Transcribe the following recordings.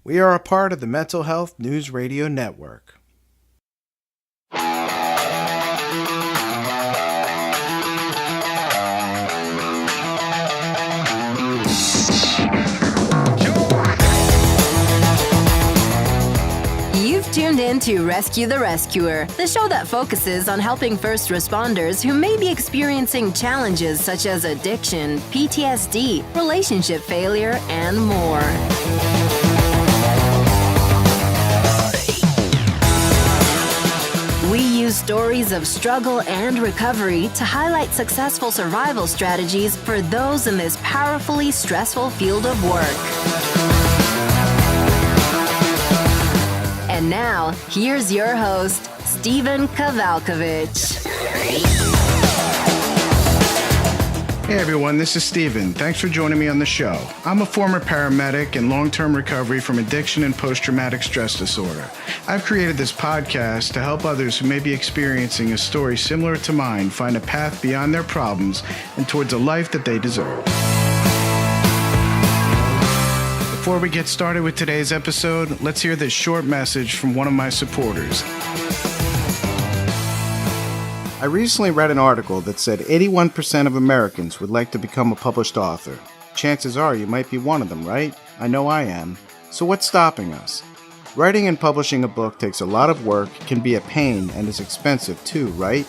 We are a part of the Mental Health News Radio Network. You've tuned in to Rescue the Rescuer, the show that focuses on helping first responders who may be experiencing challenges such as addiction, PTSD, relationship failure, and more. We use stories of struggle and recovery to highlight successful survival strategies for those in this powerfully stressful field of work. And now, here's your host, Steven Kavalkovich. Hey everyone, this is Steven. Thanks for joining me on the show. I'm a former paramedic in long-term recovery from addiction and post-traumatic stress disorder. I've created this podcast to help others who may be experiencing a story similar to mine find a path beyond their problems and towards a life that they deserve. Before we get started with today's episode, let's hear this short message from one of my supporters. I recently read an article that said 81% of Americans would like to become a published author. Chances are you might be one of them, right? I know I am. So what's stopping us? Writing and publishing a book takes a lot of work, can be a pain, and is expensive too, right?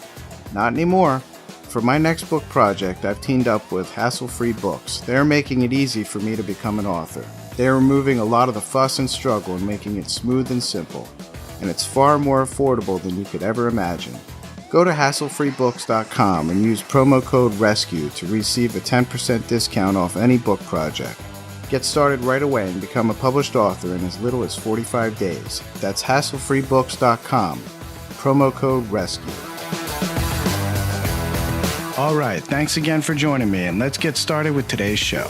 Not anymore. For my next book project, I've teamed up with Hassle-Free Books. They're making it easy for me to become an author. They're removing a lot of the fuss and struggle and making it smooth and simple. And it's far more affordable than you could ever imagine. Go to hasslefreebooks.com and use promo code RESCUE to receive a 10% discount off any book project. Get started right away and become a published author in as little as 45 days. That's hasslefreebooks.com. Promo code RESCUE. All right, thanks again for joining me, and let's get started with today's show.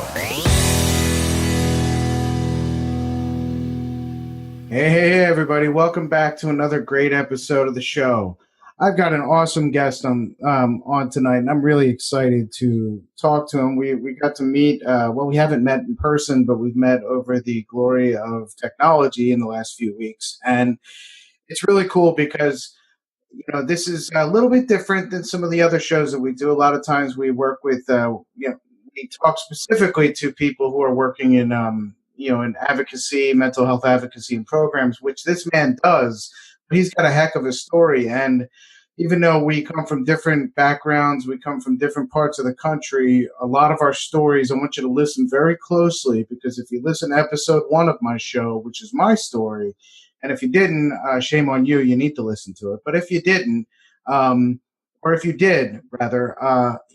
Hey, everybody. Welcome back to another great episode of the show. I've got an awesome guest on tonight, and I'm really excited to talk to him. We got to meet, we haven't met in person, but we've met over the glory of technology in the last few weeks. And it's really cool because, this is a little bit different than some of the other shows that we do. A lot of times we work with, we talk specifically to people who are working in, in advocacy, mental health advocacy and programs, which this man does. But he's got a heck of a story. And even though we come from different backgrounds, we come from different parts of the country, a lot of our stories, I want you to listen very closely, because if you listen to episode 1 of my show, which is my story, and if you didn't, shame on you, you need to listen to it. But if you didn't, or if you did, rather,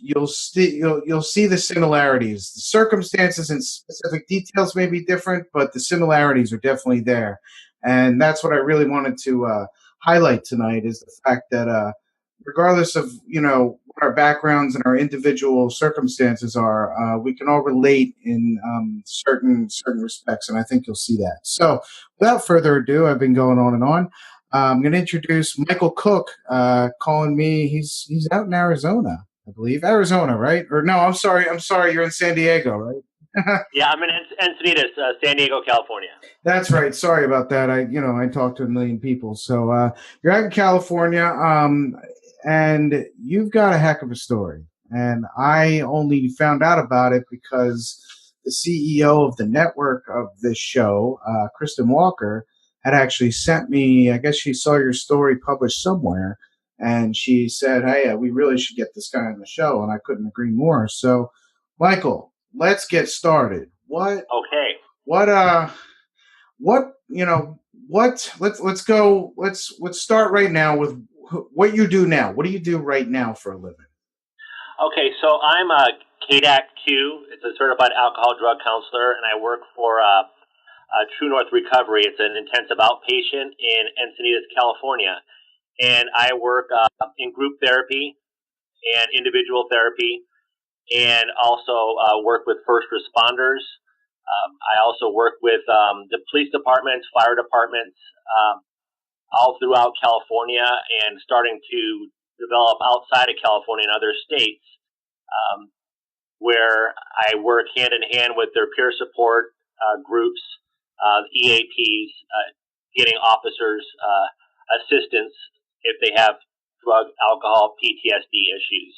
you'll see the similarities. The circumstances and specific details may be different, but the similarities are definitely there. And that's what I really wanted to highlight tonight, is the fact that regardless of, what our backgrounds and our individual circumstances are, we can all relate in certain respects, and I think you'll see that. So without further ado, I've been going on and on. I'm going to introduce Michael Koch, calling me. He's out in Arizona, I believe. Arizona, right? Or no, I'm sorry. You're in San Diego, right? Yeah, I'm in Encinitas, San Diego, California. That's right. Sorry about that. I talked to a million people. So you're out in California, and you've got a heck of a story. And I only found out about it because the CEO of the network of this show, Kristen Walker, had actually sent me, I guess she saw your story published somewhere, and she said, hey, we really should get this guy on the show, and I couldn't agree more. So, Michael, let's get started. Let's start right now with what you do now. What do you do right now for a living? Okay, so I'm a CADC II. It's a certified alcohol drug counselor, and I work for True North Recovery. It's an intensive outpatient in Encinitas, California. And I work in group therapy and individual therapy, and also work with first responders. I also work with the police departments, fire departments, all throughout California, and starting to develop outside of California and other states, where I work hand in hand with their peer support groups EAPs, getting officers assistance if they have drug, alcohol, PTSD issues.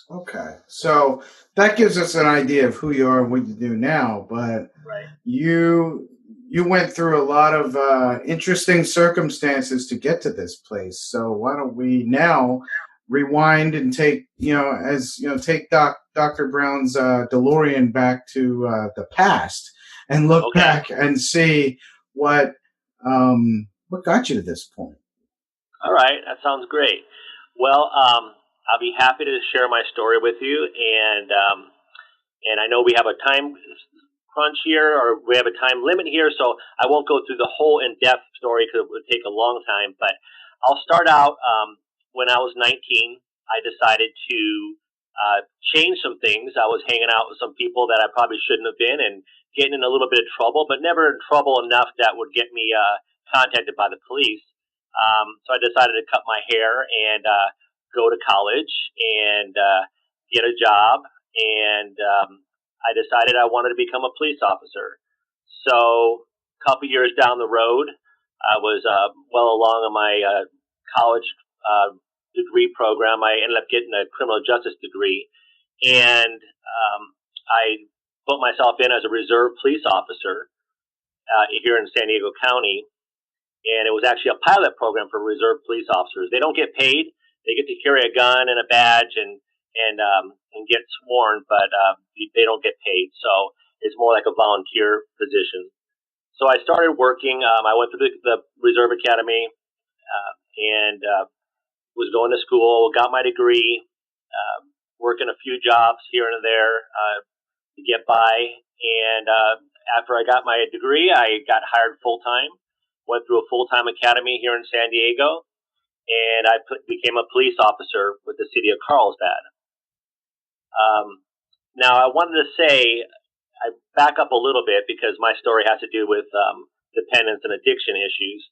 Okay, so that gives us an idea of who you are and what you do now. But Right. you went through a lot of interesting circumstances to get to this place. So why don't we now rewind and take take Dr. Brown's DeLorean back to the past and look Okay. back and see what got you to this point. All right, that sounds great. Well, I'll be happy to share my story with you, and I know we have a time crunch here, or we have a time limit here, so I won't go through the whole in-depth story because it would take a long time. But I'll start out when I was 19. I decided to change some things. I was hanging out with some people that I probably shouldn't have been, and getting in a little bit of trouble, but never in trouble enough that would get me contacted by the police. So I decided to cut my hair and go to college and get a job. And I decided I wanted to become a police officer. So a couple years down the road, I was well along in my college degree program. I ended up getting a criminal justice degree. And I put myself in as a reserve police officer here in San Diego County. And it was actually a pilot program for reserve police officers. They don't get paid. They get to carry a gun and a badge and get sworn, but they don't get paid. So it's more like a volunteer position. So I started working. I went to the Reserve Academy and was going to school, got my degree, working a few jobs here and there to get by. And after I got my degree, I got hired full-time. Went through a full-time academy here in San Diego, and I became a police officer with the city of Carlsbad. Now, I wanted to say, I back up a little bit because my story has to do with dependence and addiction issues.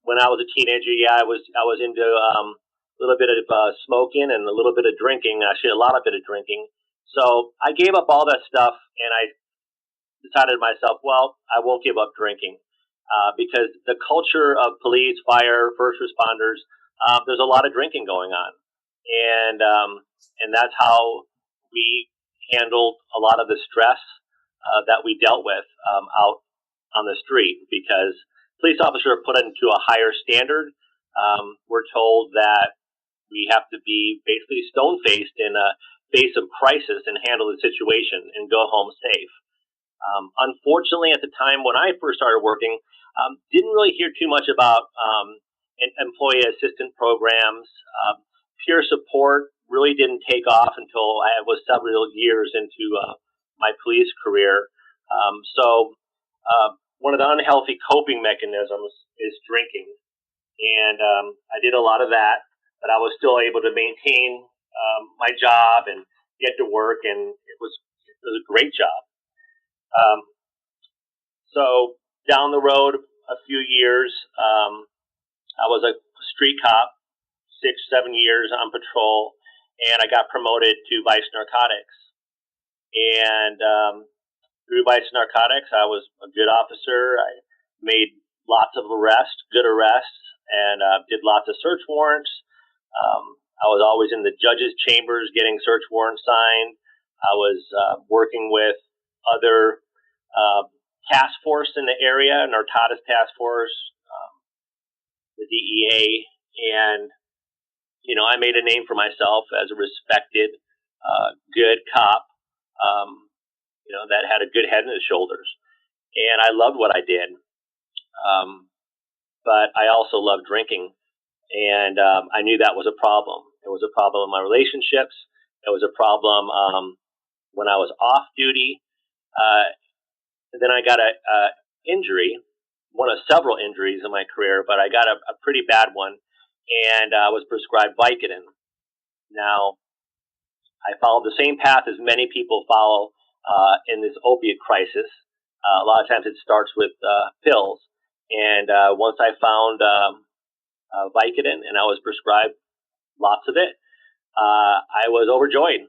When I was a teenager, I was into a little bit of smoking and a little bit of drinking, actually a lot of bit of drinking. So I gave up all that stuff, and I decided to myself, well, I won't give up drinking. Because the culture of police, fire, first responders, there's a lot of drinking going on, and that's how we handled a lot of the stress that we dealt with out on the street. Because police officers are put into a higher standard. We're told that we have to be basically stone-faced in a face of crisis and handle the situation and go home safe. Unfortunately, at the time when I first started working, didn't really hear too much about employee assistance programs. Peer support really didn't take off until I was several years into my police career. So one of the unhealthy coping mechanisms is drinking. And I did a lot of that, but I was still able to maintain my job and get to work, and it was a great job. So down the road a few years, I was a street cop, 6-7 years on patrol, and I got promoted to vice narcotics. And through vice narcotics, I was a good officer. I made lots of good arrests, and did lots of search warrants. I was always in the judges' chambers getting search warrants signed. I was working with other task force in the area, Narcotics task force, the DEA, and I made a name for myself as a respected, good cop, that had a good head on his shoulders, and I loved what I did. But I also loved drinking, and I knew that was a problem. It was a problem in my relationships. It was a problem when I was off duty. Then I got a injury, one of several injuries in my career, but I got a pretty bad one, and I was prescribed Vicodin. Now, I followed the same path as many people follow in this opiate crisis. A lot of times it starts with pills, and once I found Vicodin and I was prescribed lots of it, I was overjoyed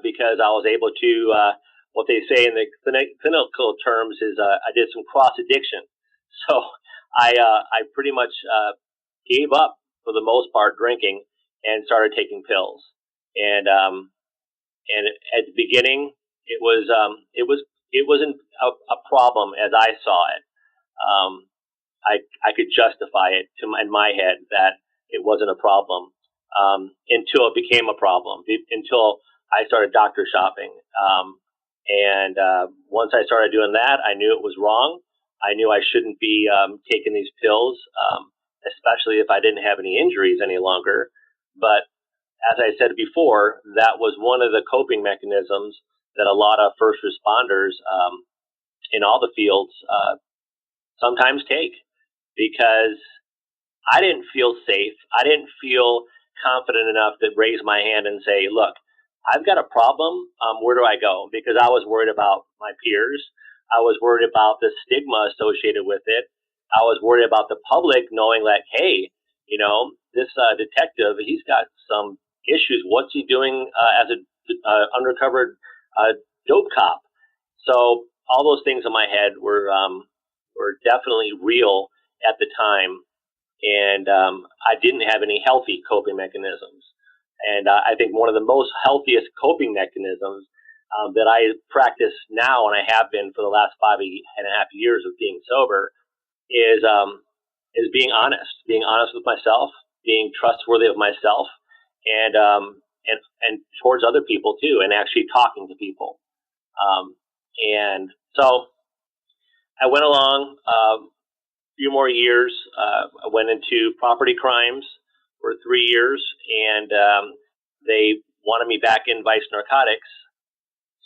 because I was able to what they say in the clinical terms is I did some cross addiction. So I pretty much gave up for the most part drinking and started taking pills. And at the beginning, it wasn't a problem as I saw it. I could justify it in my head that it wasn't a problem until it became a problem, until I started doctor shopping. And once I started doing that, I knew it was wrong. I knew I shouldn't be taking these pills, especially if I didn't have any injuries any longer. But as I said before, that was one of the coping mechanisms that a lot of first responders in all the fields sometimes take, because I didn't feel safe. I didn't feel confident enough to raise my hand and say, look, I've got a problem. Where do I go? Because I was worried about my peers. I was worried about the stigma associated with it. I was worried about the public knowing like, hey, this detective, he's got some issues. What's he doing as an undercover dope cop? So all those things in my head were definitely real at the time. And I didn't have any healthy coping mechanisms. And I think one of the most healthiest coping mechanisms that I practice now, and I have been for the last 5.5 years of being sober, is being honest with myself, being trustworthy of myself, and towards other people too, and actually talking to people. And so I went along a few more years. I went into property crimes for 3 years, and they wanted me back in vice narcotics.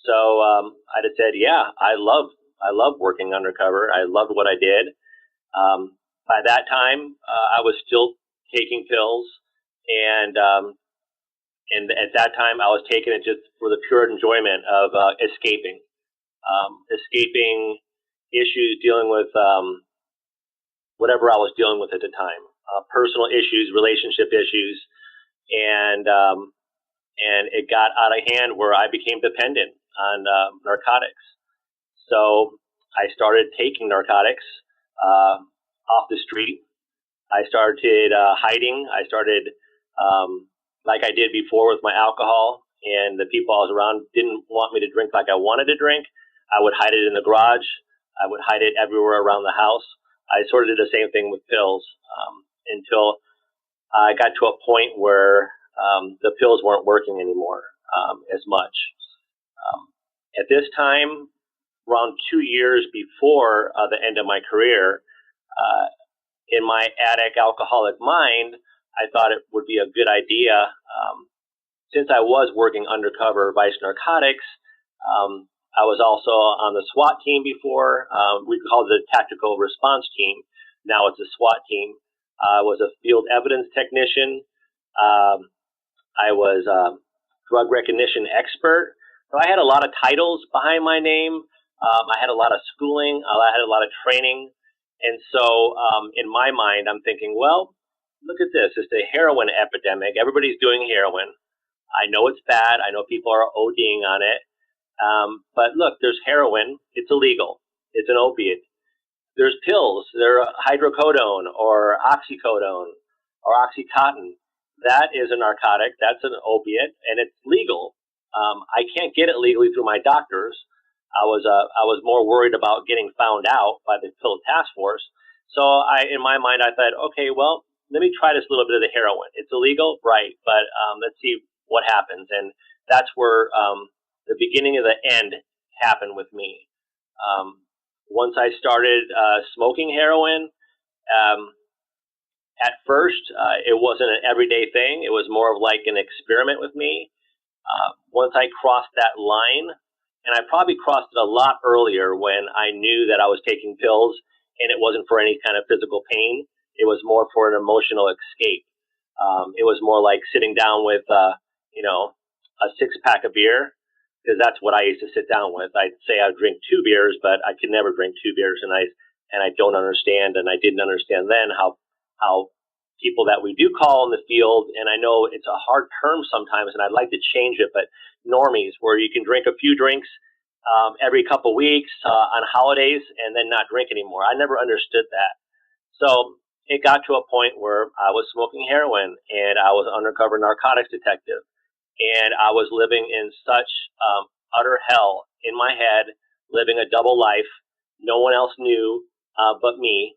So I just said, yeah, I love working undercover. I loved what I did. By that time, I was still taking pills, and at that time, I was taking it just for the pure enjoyment of escaping issues, dealing with whatever I was dealing with at the time, personal issues, relationship issues, and it got out of hand where I became dependent on narcotics. So I started taking narcotics off the street. I started hiding. I started, like I did before with my alcohol, and the people I was around didn't want me to drink like I wanted to drink. I would hide it in the garage. I would hide it everywhere around the house. I sort of did the same thing with pills until I got to a point where the pills weren't working anymore as much. At this time, around 2 years before the end of my career, in my addict alcoholic mind, I thought it would be a good idea, since I was working undercover vice narcotics. I was also on the SWAT team before. We called it a tactical response team. Now it's a SWAT team. I was a field evidence technician. I was a drug recognition expert. So I had a lot of titles behind my name. I had a lot of schooling. I had a lot of training. And so in my mind, I'm thinking, well, look at this. It's a heroin epidemic. Everybody's doing heroin. I know it's bad. I know people are ODing on it. But look, there's heroin. It's illegal. It's an opiate. There's pills. There are hydrocodone or oxycodone or Oxycontin. That is a narcotic. That's an opiate, and it's legal. I can't get it legally through my doctors. I was more worried about getting found out by the pill task force. So in my mind, I thought, okay, well, let me try this little bit of the heroin. It's illegal, right? But let's see what happens. And that's where the beginning of the end happened with me. Once I started smoking heroin, at first it wasn't an everyday thing. It was more of like an experiment with me. Once I crossed that line, and I probably crossed it a lot earlier when I knew that I was taking pills and it wasn't for any kind of physical pain. It was more for an emotional escape. It was more like sitting down with, a 6-pack of beer, because that's what I used to sit down with. I'd say I'd drink 2 beers, but I could never drink 2 beers, and I don't understand, and I didn't understand then how people that we do call in the field, and I know it's a hard term sometimes, and I'd like to change it, but normies, where you can drink a few drinks every couple weeks on holidays and then not drink anymore. I never understood that. So it got to a point where I was smoking heroin and I was an undercover narcotics detective. And I was living in such utter hell in my head, living a double life. No one else knew but me.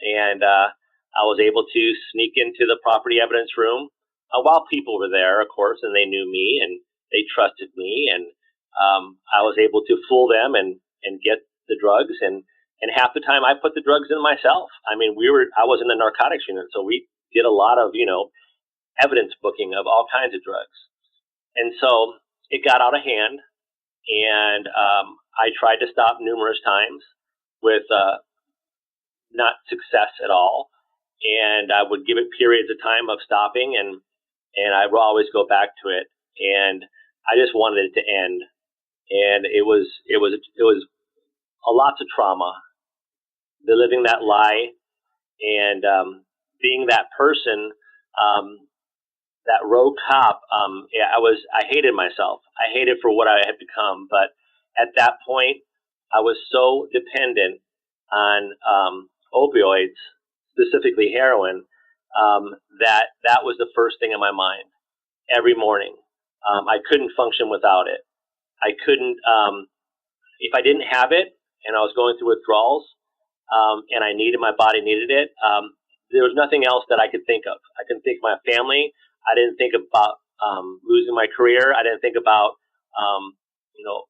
And I was able to sneak into the property evidence room while people were there, of course, and they knew me and they trusted me. And I was able to fool them and get the drugs. And half the time I put the drugs in myself. I mean, I was in the narcotics unit, so we did a lot of, evidence booking of all kinds of drugs. And so it got out of hand, and I tried to stop numerous times with not success at all. And I would give it periods of time of stopping, and I would always go back to it. And I just wanted it to end. And it was a lot of trauma, the living that lie, and being that person, that rogue cop. I hated myself. I hated for what I had become. But at that point, I was so dependent on opioids, specifically heroin, that was the first thing in my mind every morning. I couldn't function without it. I couldn't, if I didn't have it and I was going through withdrawals, and my body needed it, there was nothing else that I could think of. I couldn't think of my family. I didn't think about losing my career. I didn't think about,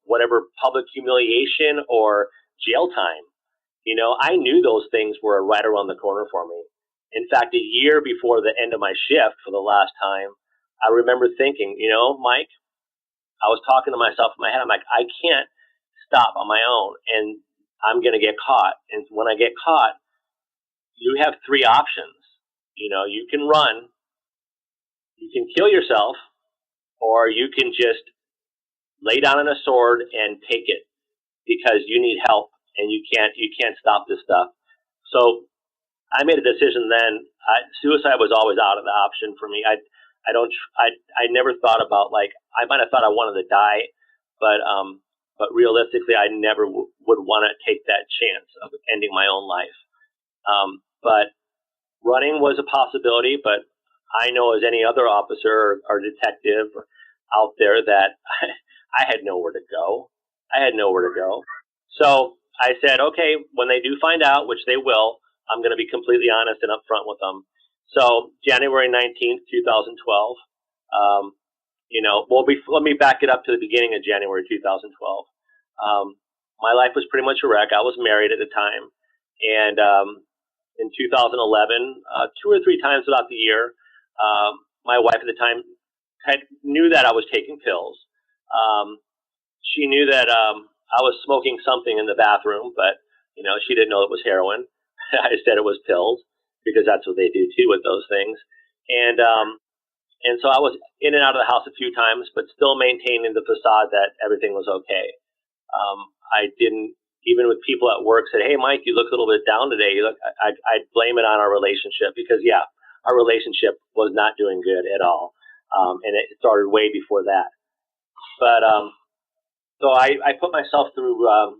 whatever public humiliation or jail time. I knew those things were right around the corner for me. In fact, a year before the end of my shift for the last time, I remember thinking, Mike, I was talking to myself in my head. I'm like, I can't stop on my own, and I'm going to get caught. And when I get caught, you have three options. You can run, you can kill yourself, or you can just lay down on a sword and take it because you need help and you can't stop this stuff. So I made a decision then. Suicide was always out of the option for me. I never thought about, I might have thought I wanted to die, but realistically, I never would want to take that chance of ending my own life. But running was a possibility, but I know as any other officer or detective out there that I had nowhere to go. So I said, okay, when they do find out, which they will, I'm going to be completely honest and upfront with them. So January 19th, 2012, let me back it up to the beginning of January 2012. My life was pretty much a wreck. I was married at the time. And in 2011, 2 or 3 times throughout the year, my wife at the time knew that I was taking pills. She knew that I was smoking something in the bathroom, but she didn't know it was heroin. I said it was pills because that's what they do too with those things. And so I was in and out of the house a few times, but still maintaining the facade that everything was okay. I didn't, even with people at work, said, "Hey, Mike, you look a little bit down today." I'd blame it on our relationship because, yeah, our relationship was not doing good at all. And it started way before that. But so I put myself through a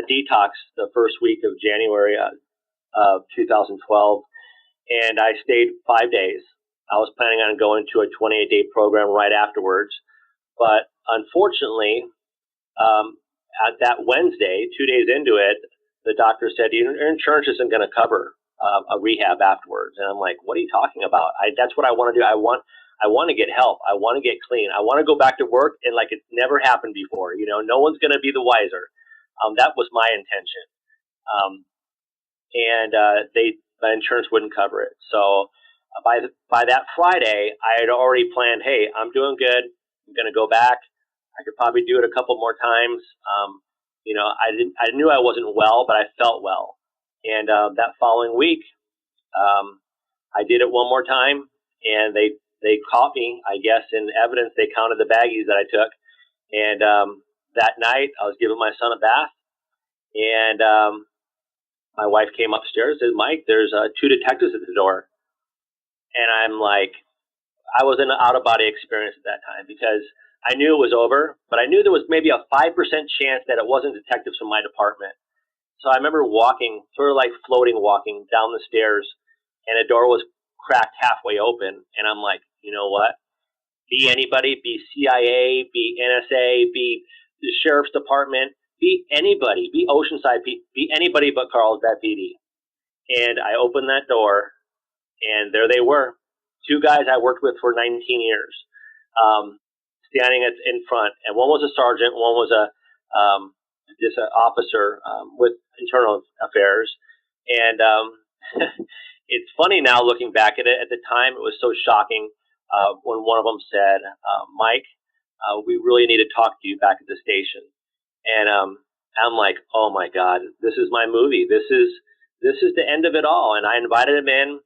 detox the first week of January of 2012, and I stayed 5 days. I was planning on going to a 28-day program right afterwards. But unfortunately, at that Wednesday, 2 days into it, the doctor said, your insurance isn't going to cover a rehab afterwards. And I'm like, what are you talking about? That's what I want to do. I want to get help. I want to get clean. I want to go back to work and like it's never happened before. No one's going to be the wiser. That was my intention. And my insurance wouldn't cover it. So by that Friday, I had already planned, hey, I'm doing good. I'm going to go back. I could probably do it a couple more times. I knew I wasn't well, but I felt well. And that following week, I did it one more time, and they caught me, I guess, in evidence. They counted the baggies that I took. And that night, I was giving my son a bath, and my wife came upstairs and said, "Mike, there's 2 detectives at the door." And I'm like, I was in an out-of-body experience at that time because I knew it was over, but I knew there was maybe a 5% chance that it wasn't detectives from my department. So I remember walking, sort of like floating, walking down the stairs, and a door was cracked halfway open. And I'm like, you know what? Be anybody, be CIA, be NSA, be the sheriff's department, be anybody, be Oceanside, be anybody but Carl's PD. And I opened that door, and there they were. Two guys I worked with for 19 years, standing in front. And one was a sergeant, one was a officer with internal affairs. And it's funny now looking back at it. At the time, it was so shocking when one of them said, Mike, we really need to talk to you back at the station. And I'm like, oh my God, this is my movie. This is the end of it all. And I invited him in,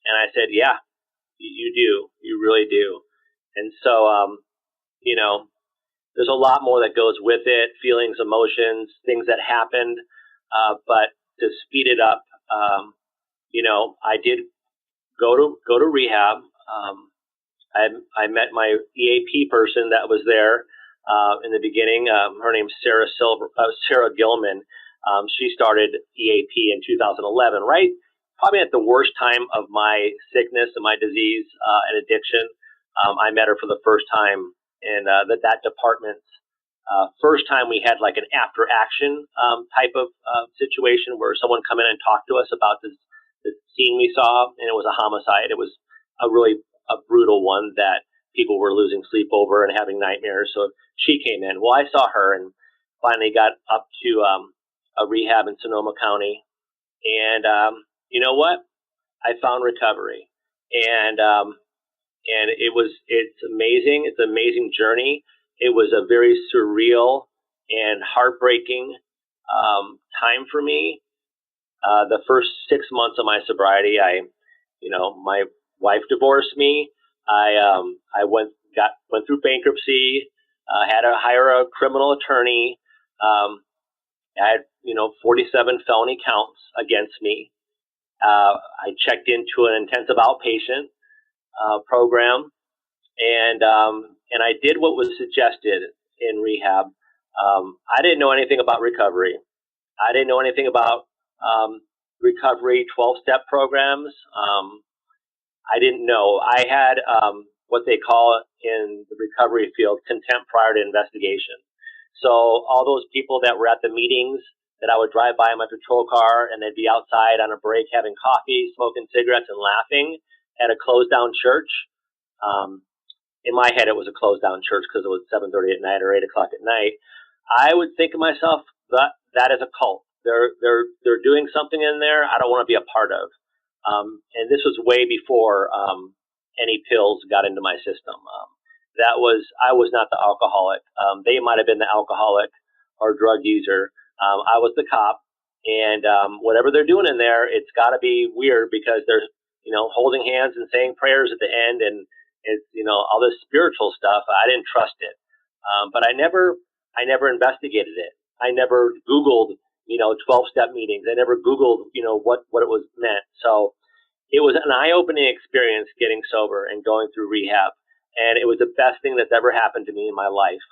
and I said, yeah, you do. You really do. And so, there's a lot more that goes with it, feelings, emotions, things that happened. But to speed it up, I did go to rehab. I met my EAP person that was there in the beginning. Her name's Sarah Gilman. She started EAP in 2011, right? Probably at the worst time of my sickness and my disease and addiction. I met her for the first time in that department's first time we had like an after action type of situation where someone come in and talked to us about the scene we saw, and it was a homicide. It was a brutal one that people were losing sleep over and having nightmares. So she came in. Well, I saw her and finally got up to a rehab in Sonoma County. And you know what? I found recovery. And it's amazing. It's an amazing journey. It was a very surreal and heartbreaking time for me. The first 6 months of my sobriety, my wife divorced me. I went through bankruptcy, had to hire a criminal attorney. I had, 47 felony counts against me. I checked into an intensive outpatient program, and I did what was suggested in rehab. I didn't know anything about recovery. I didn't know anything about recovery 12-step programs. I didn't know. I had what they call in the recovery field contempt prior to investigation. So all those people that were at the meetings that I would drive by in my patrol car, and they'd be outside on a break having coffee, smoking cigarettes, and laughing at a closed down church. In my head, it was a closed down church because it was 7:30 at night or 8 o'clock at night. I would think to myself that is a cult. They're doing something in there I don't want to be a part of. And this was way before any pills got into my system. I was not the alcoholic. They might have been the alcoholic or drug user. I was the cop, and whatever they're doing in there, it's got to be weird because they're, holding hands and saying prayers at the end, and it's, all this spiritual stuff. I didn't trust it, but I never investigated it. I never Googled, 12-step meetings. I never Googled, what it was meant. So it was an eye-opening experience getting sober and going through rehab, and it was the best thing that's ever happened to me in my life.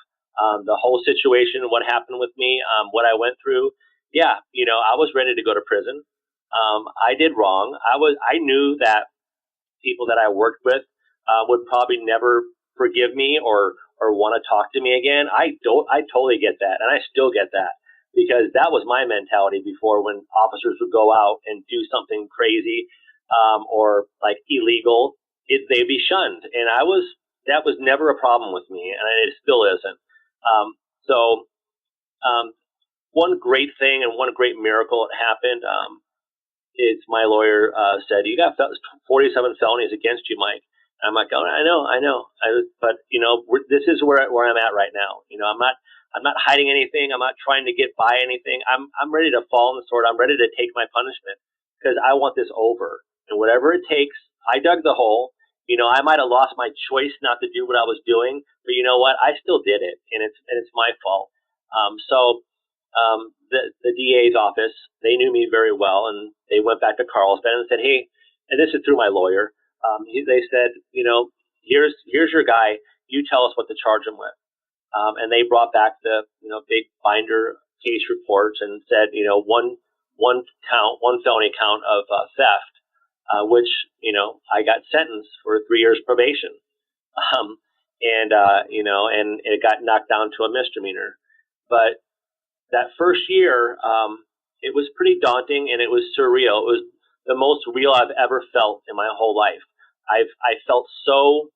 The whole situation, what happened with me, what I went through. Yeah, I was ready to go to prison. I did wrong. I knew that people that I worked with would probably never forgive me or want to talk to me again. I totally get that, and I still get that, because that was my mentality before, when officers would go out and do something crazy or like illegal, they'd be shunned, and that was never a problem with me, and it still isn't. One great thing and one great miracle that happened is my lawyer said, "You got 47 felonies against you, Mike." And I'm like, "Oh, I know. But this is where I'm at right now. I'm not hiding anything. I'm not trying to get by anything. I'm ready to fall on the sword. I'm ready to take my punishment because I want this over. And whatever it takes, I dug the hole. I might have lost my choice not to do what I was doing, but you know what? I still did it, and it's my fault." The DA's office, they knew me very well, and they went back to Carlsbad and said, "Hey," and this is through my lawyer. They said, "Here's your guy. you tell us what to charge them with. And they brought back the, big binder case reports and said, one felony count of theft, which, I got sentenced for 3 years probation. And it got knocked down to a misdemeanor. But that first year, it was pretty daunting and it was surreal. It was the most real I've ever felt in my whole life. I felt so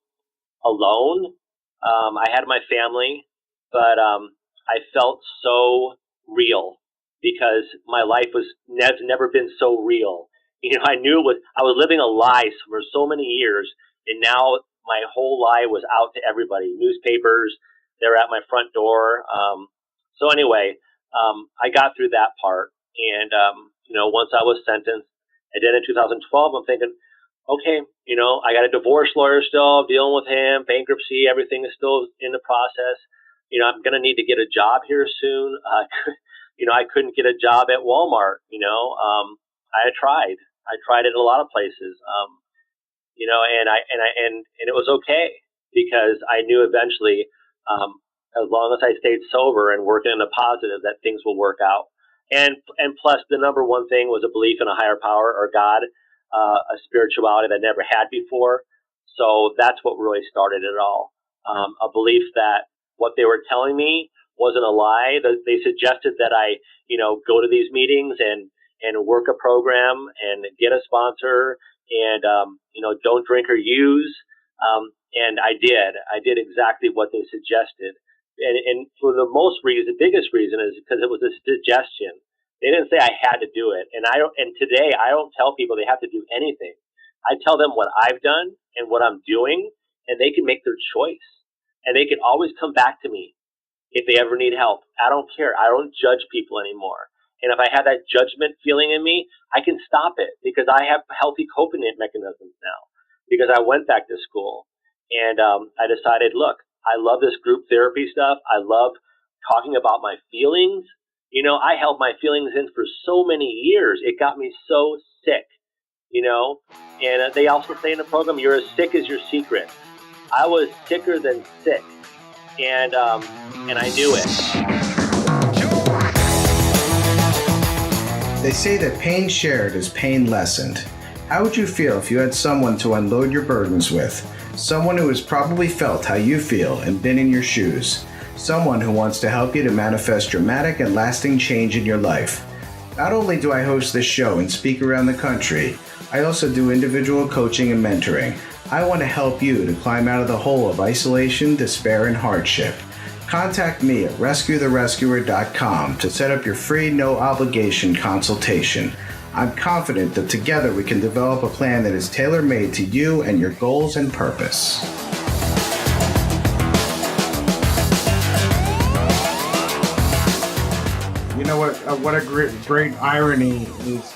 alone. I had my family, but I felt so real because my life has never been so real. I knew I was living a lie for so many years, and now my whole lie was out to everybody. Newspapers, they were at my front door. So anyway, I got through that part, and once I was sentenced, I did in 2012. I'm thinking, okay, I got a divorce lawyer still dealing with him, bankruptcy, everything is still in the process. I'm going to need to get a job here soon. I couldn't get a job at Walmart. I tried it in a lot of places. And it was okay because I knew eventually, as long as I stayed sober and working in the positive, that things will work out. And plus, the number one thing was a belief in a higher power or God, a spirituality that I never had before. So that's what really started it all. A belief that what they were telling me wasn't a lie. They suggested that I, go to these meetings and work a program and get a sponsor and, don't drink or use. And I did exactly what they suggested. And for the biggest reason is because it was a suggestion. They didn't say I had to do it. And today I don't tell people they have to do anything. I tell them what I've done and what I'm doing, and they can make their choice. And they can always come back to me if they ever need help. I don't care. I don't judge people anymore. And if I have that judgment feeling in me, I can stop it because I have healthy coping mechanisms now because I went back to school and I decided, look, I love this group therapy stuff. I love talking about my feelings. I held my feelings in for so many years. It got me so sick, and they also say in the program, you're as sick as your secret. I was sicker than sick, and I knew it. They say that pain shared is pain lessened. How would you feel if you had someone to unload your burdens with? Someone who has probably felt how you feel and been in your shoes. Someone who wants to help you to manifest dramatic and lasting change in your life. Not only do I host this show and speak around the country, I also do individual coaching and mentoring. I want to help you to climb out of the hole of isolation, despair, and hardship. Contact me at rescuetherescuer.com to set up your free, no-obligation consultation. I'm confident that together we can develop a plan that is tailor-made to you and your goals and purpose. You know what a great irony is,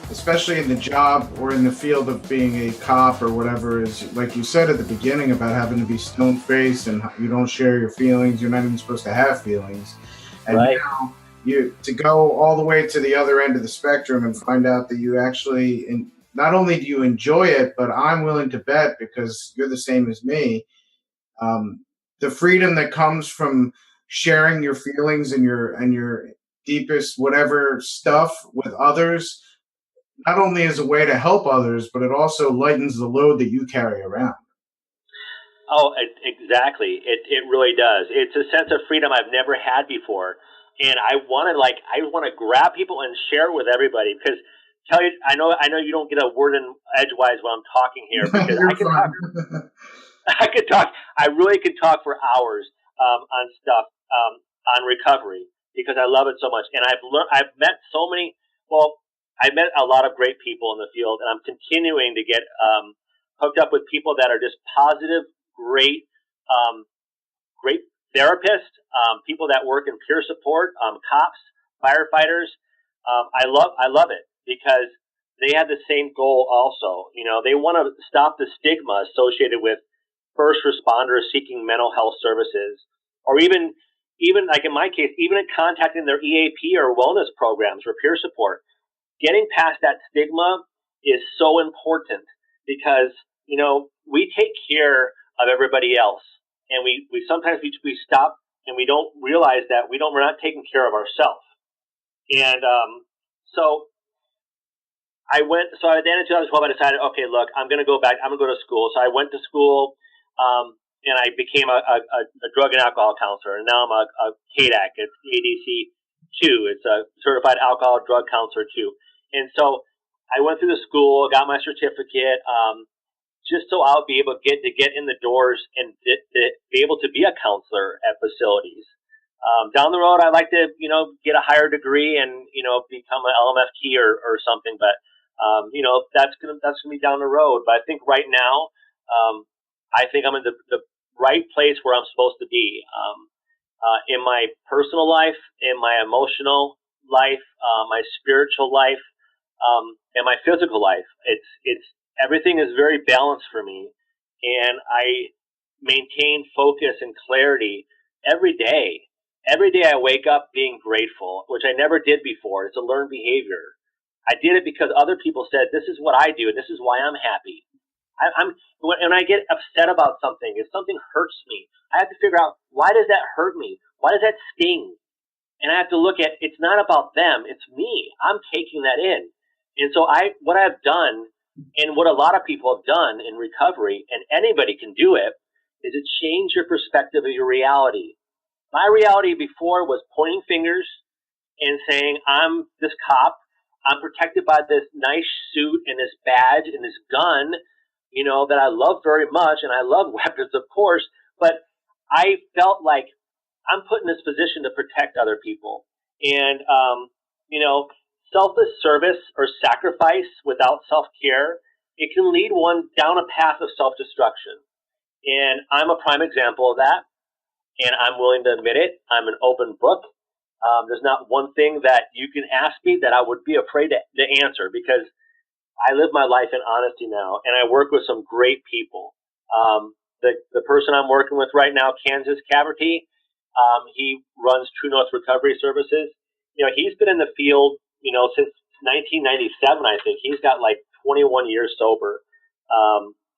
especially in the job or in the field of being a cop or whatever, is like you said at the beginning about having to be stone-faced and you don't share your feelings. You're not even supposed to have feelings. And right. Now to go all the way to the other end of the spectrum and find out that you actually, not only do you enjoy it, but I'm willing to bet, because you're the same as me, the freedom that comes from sharing your feelings and your deepest whatever stuff with others, not only as a way to help others, but it also lightens the load that you carry around. Oh, exactly. It really does. It's a sense of freedom I've never had before. And I want to grab people and share with everybody, because I know you don't get a word in edgewise while I'm talking here, because I could talk. I really could talk for hours on stuff on recovery, because I love it so much. And I've met I met a lot of great people in the field, and I'm continuing to get hooked up with people that are just positive, great therapists, people that work in peer support, cops, firefighters. I love it because they have the same goal also. They want to stop the stigma associated with first responders seeking mental health services, or even like in my case, even in contacting their EAP or wellness programs for peer support. Getting past that stigma is so important because, we take care of everybody else. and we sometimes we stop and we don't realize that we're not taking care of ourselves. And so at the end of 2012, I decided, okay, look, I'm going to go back. I'm going to go to school. So I went to school, and I became a drug and alcohol counselor. And now I'm a CADC. It's CADC II. It's a certified alcohol drug counselor too. And so I went through the school, got my certificate, just so I'll be able to get in the doors and to be able to be a counselor at facilities. Down the road, I'd like to, get a higher degree and, become an LMFT or something. But, that's gonna be down the road. But I think right now, I think I'm in the right place where I'm supposed to be. In my personal life, in my emotional life, my spiritual life, and my physical life. It's everything is very balanced for me, and I maintain focus and clarity every day. Every day I wake up being grateful, which I never did before. It's a learned behavior. I did it because other people said, this is what I do, and this is why I'm happy. When I get upset about something, if something hurts me, I have to figure out, why does that hurt me? Why does that sting? And I have to look at, it's not about them, it's me. I'm taking that in. And so what I've done, and what a lot of people have done in recovery, and anybody can do it, is to change your perspective of your reality. My reality before was pointing fingers and saying, I'm this cop, I'm protected by this nice suit and this badge and this gun, that I love very much, and I love weapons, of course, but I felt like I'm put in this position to protect other people. And, selfless service or sacrifice without self-care, it can lead one down a path of self-destruction. And I'm a prime example of that, and I'm willing to admit it. I'm an open book. There's not one thing that you can ask me that I would be afraid to answer, because I live my life in honesty now, and I work with some great people. The person I'm working with right now, Kansas Caverty, he runs True North Recovery Services. He's been in the field, since 1997, I think. He's got like 21 years sober.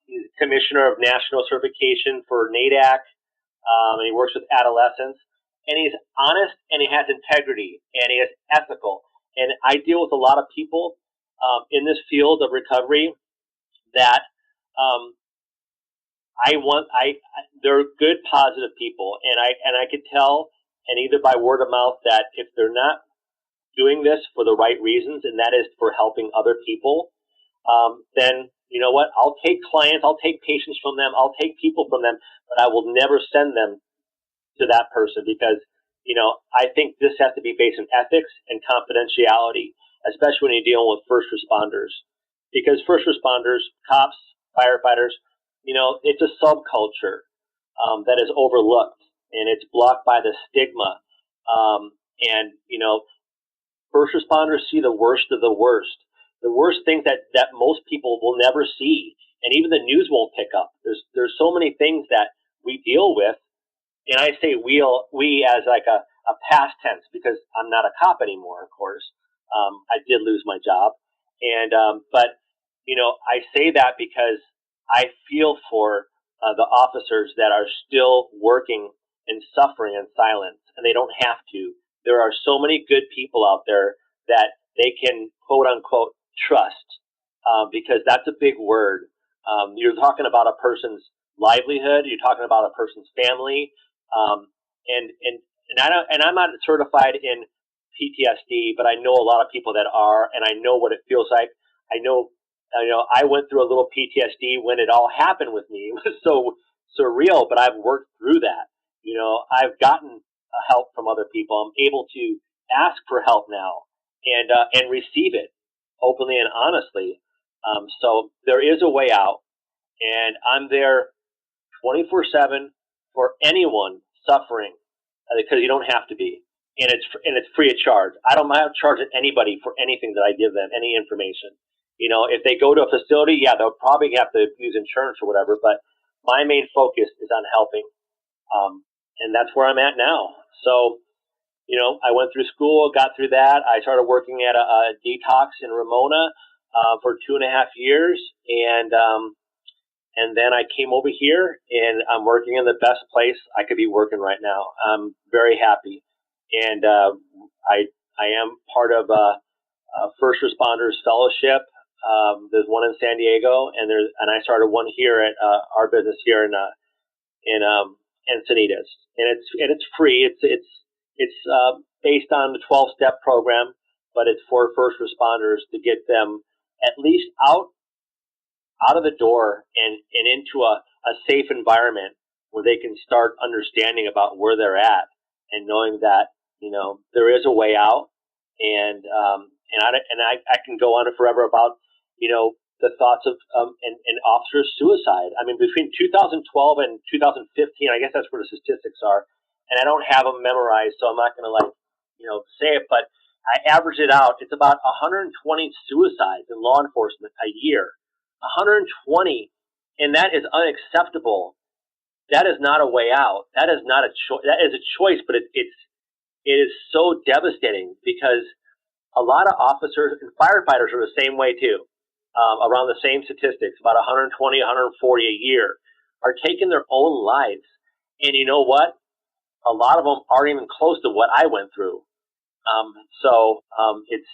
He's commissioner of national certification for NADAC, and he works with adolescents. And he's honest, and he has integrity, and he is ethical. And I deal with a lot of people in this field of recovery that they're good, positive people, and I could tell, and either by word of mouth, that if they're not doing this for the right reasons, and that is for helping other people, then you know what? I'll take clients, I'll take patients from them, I'll take people from them, but I will never send them to that person, because I think this has to be based on ethics and confidentiality, especially when you're dealing with first responders, because first responders, cops, firefighters, it's a subculture that is overlooked, and it's blocked by the stigma. And first responders see the worst of the worst things that most people will never see, and even the news won't pick up. There's so many things that we deal with, and I say we as like a past tense, because I'm not a cop anymore, of course. I did lose my job, and but I say that because I feel for the officers that are still working and suffering in silence, and they don't have to. There are so many good people out there that they can, quote unquote, trust, because that's a big word. You're talking about a person's livelihood. You're talking about a person's family, and I'm not certified in PTSD, but I know a lot of people that are, and I know what it feels like. I know I went through a little PTSD when it all happened with me. It was so surreal, but I've worked through that. I've gotten help from other people. I'm able to ask for help now and receive it openly and honestly. So there is a way out, and I'm there 24/7 for anyone suffering, because you don't have to be, and it's free of charge. I don't mind charging anybody for anything that I give them, any information. If they go to a facility, yeah, they'll probably have to use insurance or whatever, but my main focus is on helping. And that's where I'm at now. So, I went through school, got through that. I started working at a detox in Ramona for 2.5 years. And And then I came over here, and I'm working in the best place I could be working right now. I'm very happy, and I am part of a First Responders Fellowship. There's one in San Diego, and I started one here at our business here in Encinitas, and it's free. It's based on the 12-step program, but it's for first responders to get them at least out of the door and into a safe environment where they can start understanding about where they're at and knowing that, there is a way out. And I can go on forever about, the thoughts of, and officer suicide. I mean, between 2012 and 2015, I guess that's where the statistics are. And I don't have them memorized, so I'm not going to say it, but I averaged it out. It's about 120 suicides in law enforcement a year. 120, and that is unacceptable. That is not a way out. That is not a choice. That is a choice, but it is so devastating because a lot of officers and firefighters are the same way too. Around the same statistics, about 120, 140 a year, are taking their own lives. And you know what? A lot of them aren't even close to what I went through. It's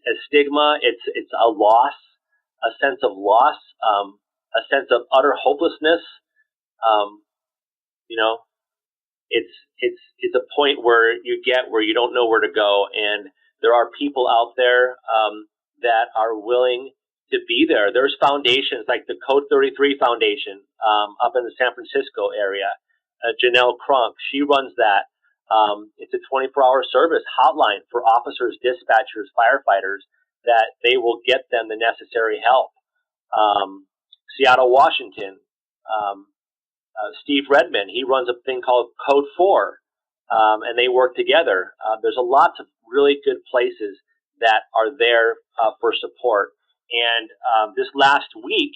a stigma. It's a loss, a sense of loss, a sense of utter hopelessness. It's a point where you don't know where to go, and there are people out there that are willing to be there. There's foundations like the Code 33 Foundation up in the San Francisco area. Janelle Crunk, she runs that. It's a 24-hour service hotline for officers, dispatchers, firefighters, that they will get them the necessary help. Seattle, Washington, Steve Redmond, he runs a thing called Code 4, and they work together. There's lots of really good places that are there for support. And this last week,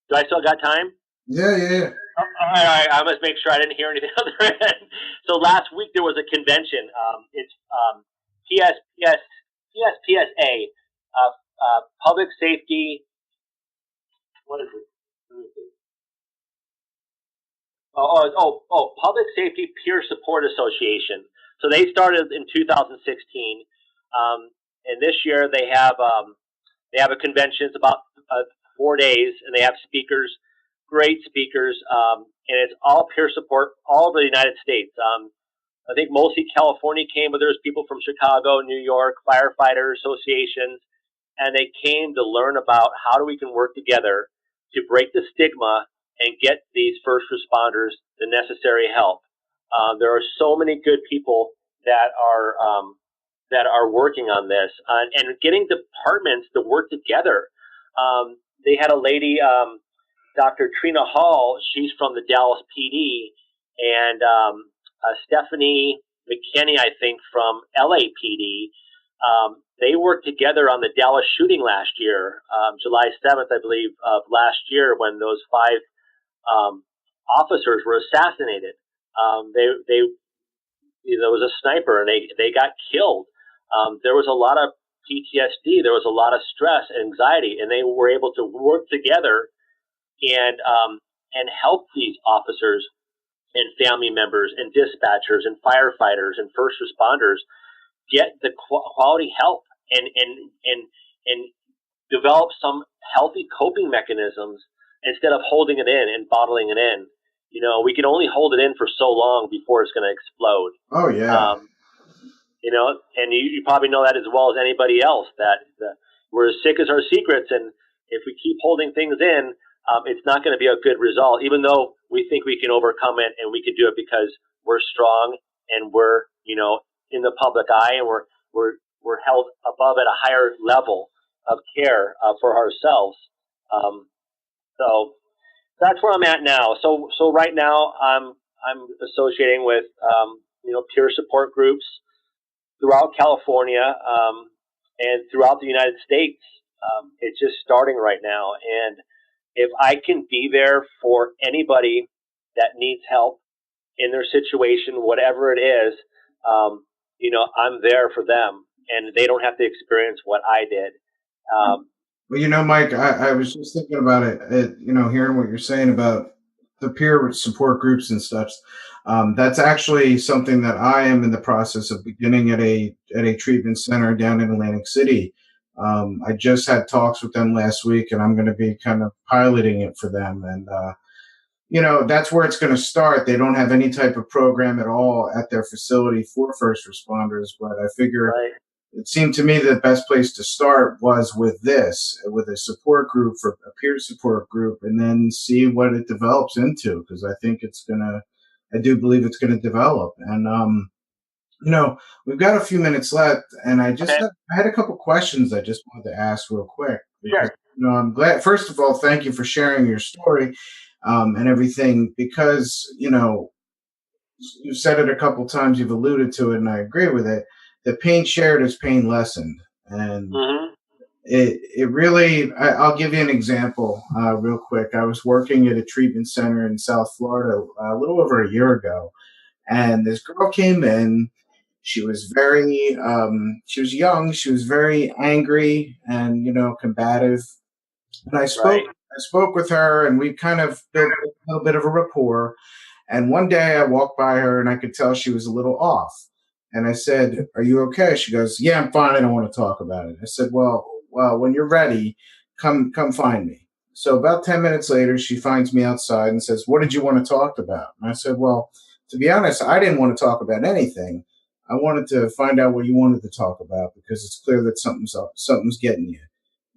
do I still got time? Yeah. All right, I must make sure I didn't hear anything on the end. So last week there was a convention. It's PSA, Public Safety. What is it? Let me see. Public Safety Peer Support Association. So they started in 2016, and this year they have a convention. It's about 4 days, and they have speakers, great speakers, and it's all peer support all over the United States. I think mostly California came, but there's people from Chicago, New York, firefighter associations, and they came to learn about how we can work together to break the stigma and get these first responders the necessary help. There are so many good people that are working on this and getting departments to work together. They had a lady, Dr. Trina Hall. She's from the Dallas PD, and Stephanie McKinney, I think, from LAPD. They worked together on the Dallas shooting last year, July 7th, I believe, of last year, when those 5 officers were assassinated. There was a sniper, and they got killed. There was a lot of PTSD. There was a lot of stress and anxiety, and they were able to work together and help these officers and family members and dispatchers and firefighters and first responders get the quality help and develop some healthy coping mechanisms instead of holding it in and bottling it in. We can only hold it in for so long before it's going to explode. Oh, yeah. And you probably know that as well as anybody else, that we're as sick as our secrets. And if we keep holding things in, it's not going to be a good result, even though we think we can overcome it and we can do it because we're strong and we're, in the public eye, and we're held above at a higher level of care for ourselves. So that's where I'm at now. So right now I'm associating with, peer support groups throughout California, and throughout the United States. It's just starting right now. And if I can be there for anybody that needs help in their situation, whatever it is, I'm there for them, and they don't have to experience what I did. Well, Mike, I was just thinking about it, hearing what you're saying about the peer support groups and such. That's actually something that I am in the process of beginning at a treatment center down in Atlantic City. I just had talks with them last week, and I'm going to be kind of piloting it for them. And that's where it's going to start. They don't have any type of program at all at their facility for first responders, but I figure Right. it seemed to me the best place to start was with this, with a support group, for a peer support group, and then see what it develops into. Because I do believe it's gonna develop. And we've got a few minutes left, and Okay. I had a couple questions I just wanted to ask real quick because Sure. I'm glad. First of all, thank you for sharing your story and everything, because you've said it a couple times, you've alluded to it, and I agree with it. The pain shared is pain lessened, and Mm-hmm. it really. I'll give you an example real quick. I was working at a treatment center in South Florida a little over a year ago, and this girl came in. She was young. She was very angry and combative. And Right. I spoke with her, and we kind of built a little bit of a rapport. And one day I walked by her and I could tell she was a little off. And I said, "Are you okay?" She goes, "Yeah, I'm fine. I don't want to talk about it." I said, "Well, when you're ready, come find me." So about 10 minutes later, she finds me outside and says, "What did you want to talk about?" And I said, "Well, to be honest, I didn't want to talk about anything. I wanted to find out what you wanted to talk about because it's clear that something's up, something's getting you."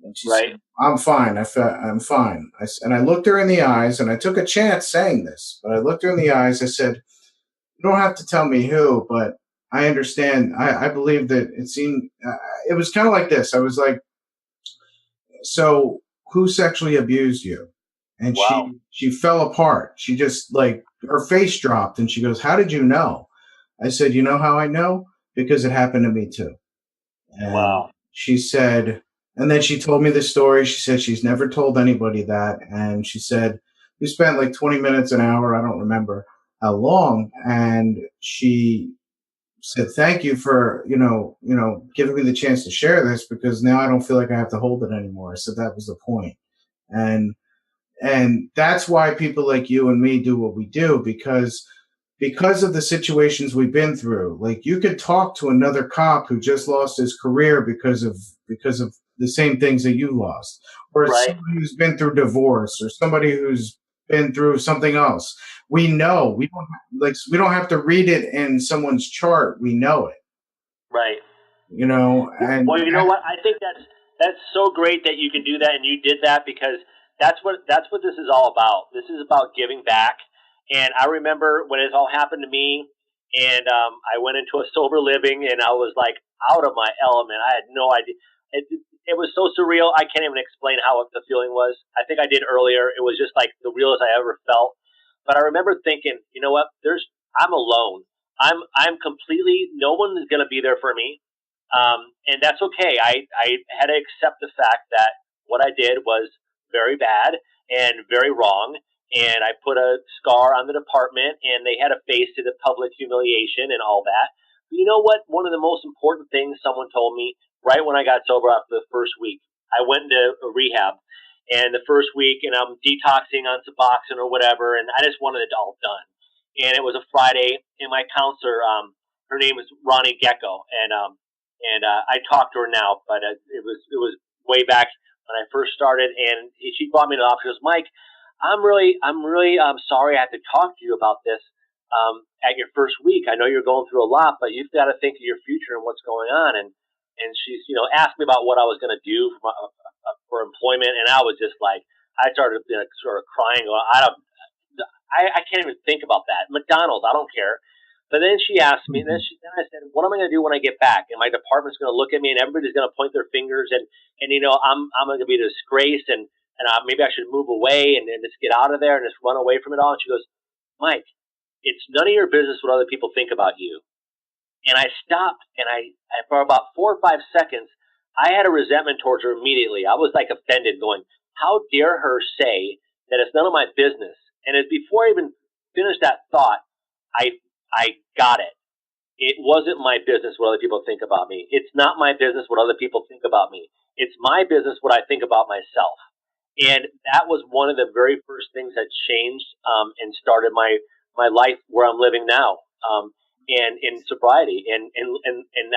And she said, Right. "I'm fine. I'm fine." And I looked her in the eyes, and I took a chance saying this, but I looked her in the eyes. I said, "You don't have to tell me who, but I understand. I believe that it was kind of like this. I was like, so who sexually abused you?" And Wow. she fell apart. She just, like, her face dropped, and she goes, "How did you know?" I said, "You know how I know? Because it happened to me too." And Wow. she said, and then she told me the story. She said she's never told anybody that. And she said, we spent like 20 minutes, an hour, I don't remember how long. And she said, "Thank you for, giving me the chance to share this, because now I don't feel like I have to hold it anymore." I said, that was the point. And that's why people like you and me do what we do, because of the situations we've been through. Like, you could talk to another cop who just lost his career because of the same things that you lost, or Right. somebody who's been through divorce, or somebody who's been through something else. We know, we don't have to read it in someone's chart. We know it, Right. and Well, you know what? I think that's so great that you can do that, and you did that because that's what this is all about. This is about giving back. And I remember when it all happened to me, and I went into a sober living, and I was like out of my element. I had no idea. It, it was so surreal. I can't even explain how the feeling was. I think I did earlier. It was just like the realest I ever felt. But I remember thinking, you know what? I'm alone. I'm completely. No one is going to be there for me, and that's okay. I had to accept the fact that what I did was very bad and very wrong. And I put a scar on the department, and they had to face to the public humiliation and all that. But you know what? One of the most important things someone told me right when I got sober after the first week, I went into a rehab. And the first week, and I'm detoxing on Suboxone or whatever, and I just wanted it all done. And it was a Friday, and my counselor, her name is Ronnie Gecko, and I talked to her now, but it was way back when I first started, and she brought me to the office. She goes, "Mike, I'm sorry I have to talk to you about this at your first week. I know you're going through a lot, but you've got to think of your future and what's going on." And she's asked me about what I was going to do for employment, and I was just like, I started sort of crying. Going, I can't even think about that. McDonald's, I don't care. But then she asked me, then I said, "What am I going to do when I get back?" And my department's going to look at me, and everybody's going to point their fingers, and I'm going to be a disgrace, and maybe I should move away and just get out of there and just run away from it all. And she goes, "Mike, it's none of your business what other people think about you." And I stopped, and I for about 4 or 5 seconds, I had a resentment towards her immediately. I was like offended, going, "How dare her say that it's none of my business?" And as before I even finished that thought, I got it. It wasn't my business what other people think about me. It's not my business what other people think about me. It's my business what I think about myself. And that was one of the very first things that changed and started my life where I'm living now, and in sobriety. And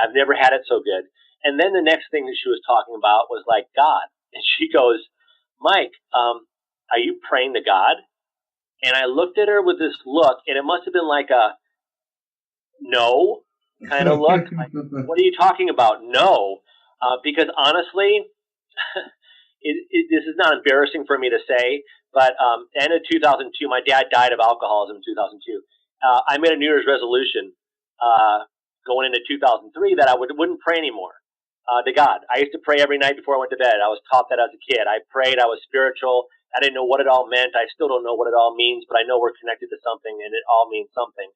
I've never had it so good. And then the next thing that she was talking about was like God. And she goes, Mike, are you praying to God? And I looked at her with this look, and it must have been like a no kind of look. Like, what are you talking about? No. Because honestly, this is not embarrassing for me to say, but end of 2002, my dad died of alcoholism in 2002. I made a New Year's resolution going into 2003 that I wouldn't pray anymore to God. I used to pray every night before I went to bed. I was taught that as a kid. I prayed. I was spiritual. I didn't know what it all meant. I still don't know what it all means, but I know we're connected to something, and it all means something.